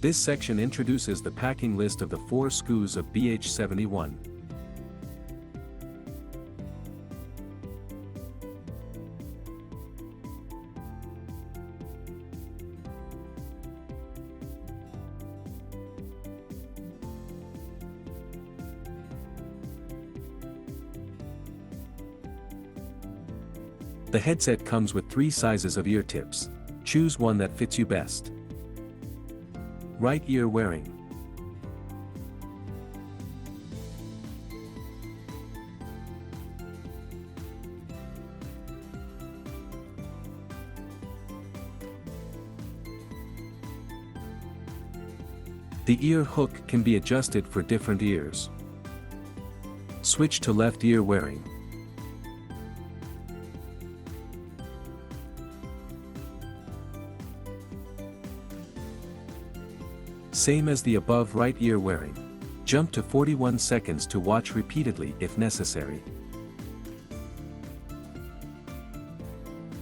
This section introduces the packing list of the 4 SKUs of BH71. The headset comes with 3 sizes of ear tips. Choose one that fits you best. Right ear wearing. The ear hook can be adjusted for different ears. Switch to left ear wearing. Same as the above right ear wearing. Jump to 41 seconds to watch repeatedly if necessary.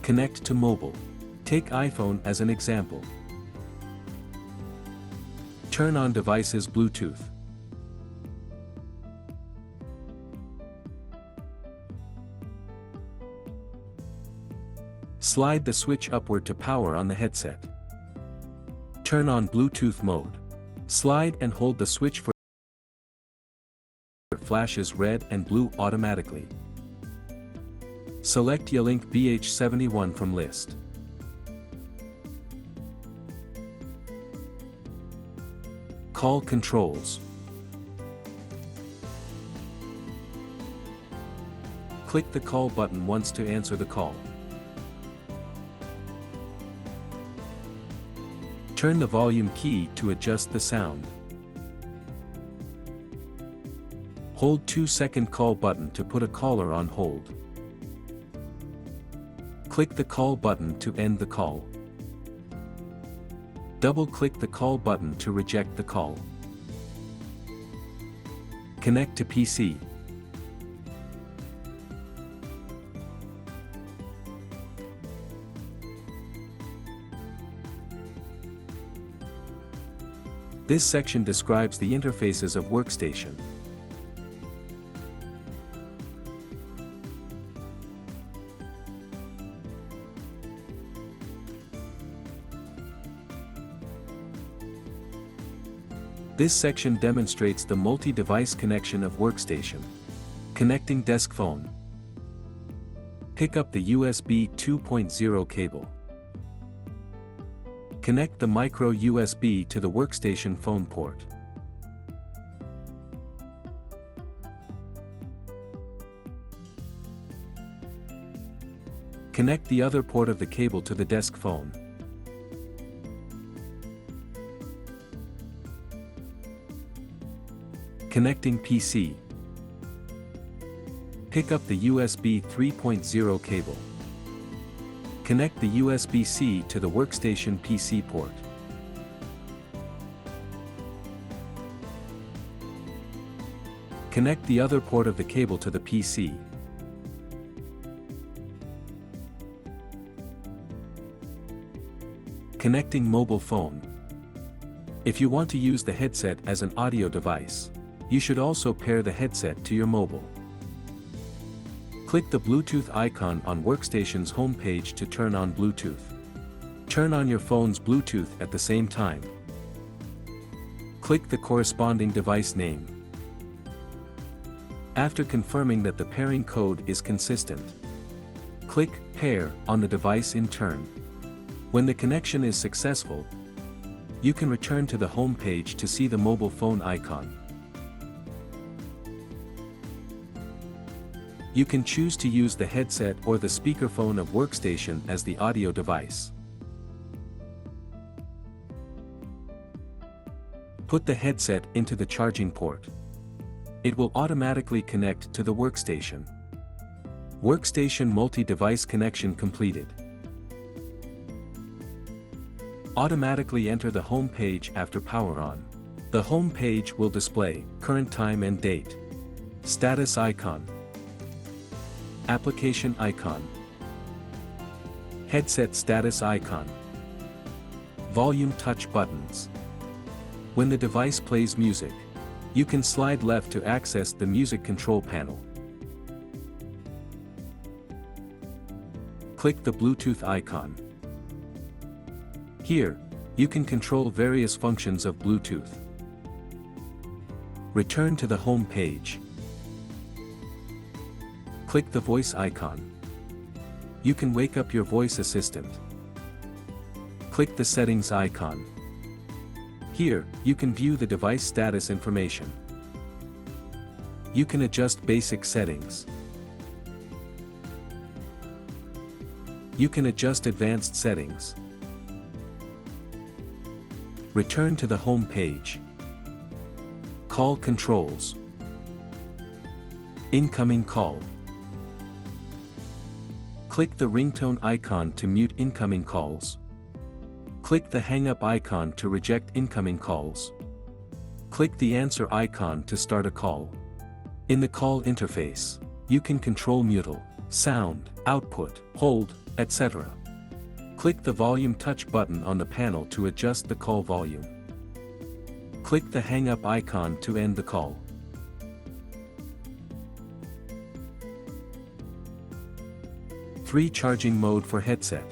Connect to mobile. Take iPhone as an example. Turn on device's Bluetooth. Slide the switch upward to power on the headset. Turn on Bluetooth mode. Slide and hold the switch for flashes red and blue automatically. Select Yealink BH71 from list. Call controls. Click the call button once to answer the call. Turn the volume key to adjust the sound. Hold 2-second call button to put a caller on hold. Click the call button to end the call. Double-click the call button to reject the call. Connect to PC. This section describes the interfaces of workstation. This section demonstrates the multi-device connection of workstation. Connecting desk phone. Pick up the USB 2.0 cable. Connect the micro USB to the workstation phone port. Connect the other port of the cable to the desk phone. Connecting PC. Pick up the USB 3.0 cable. Connect the USB-C to the workstation PC port. Connect the other port of the cable to the PC. Connecting mobile phone. If you want to use the headset as an audio device, you should also pair the headset to your mobile. Click the Bluetooth icon on Workstation's homepage to turn on Bluetooth. Turn on your phone's Bluetooth at the same time. Click the corresponding device name. After confirming that the pairing code is consistent, click Pair on the device in turn. When the connection is successful, you can return to the home page to see the mobile phone icon. You can choose to use the headset or the speakerphone of Workstation as the audio device. Put the headset into the charging port. It will automatically connect to the Workstation. Workstation multi-device connection completed. Automatically enter the home page after power on. The home page will display current time and date, status icon, application icon, headset status icon, volume touch buttons, When the device plays music, you can slide left to access the music control panel. Click the Bluetooth icon. Here, you can control various functions of Bluetooth. Return to the home page. Click the voice icon. You can wake up your voice assistant. Click the settings icon. Here, you can view the device status information. You can adjust basic settings. You can adjust advanced settings. Return to the home page. Call controls. Incoming call. Click the ringtone icon to mute incoming calls. Click the hang-up icon to reject incoming calls. Click the answer icon to start a call. In the call interface, you can control mutal, sound, output, hold, etc. Click the volume touch button on the panel to adjust the call volume. Click the hang-up icon to end the call. Free charging mode for headset.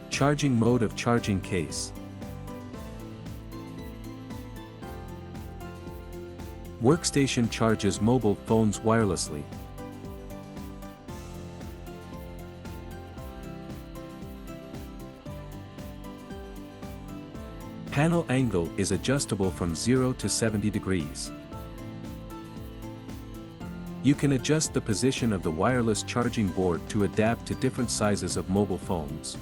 Charging mode of charging case. Workstation charges mobile phones wirelessly. Panel angle is adjustable from 0 to 70 degrees. You can adjust the position of the wireless charging board to adapt to different sizes of mobile phones.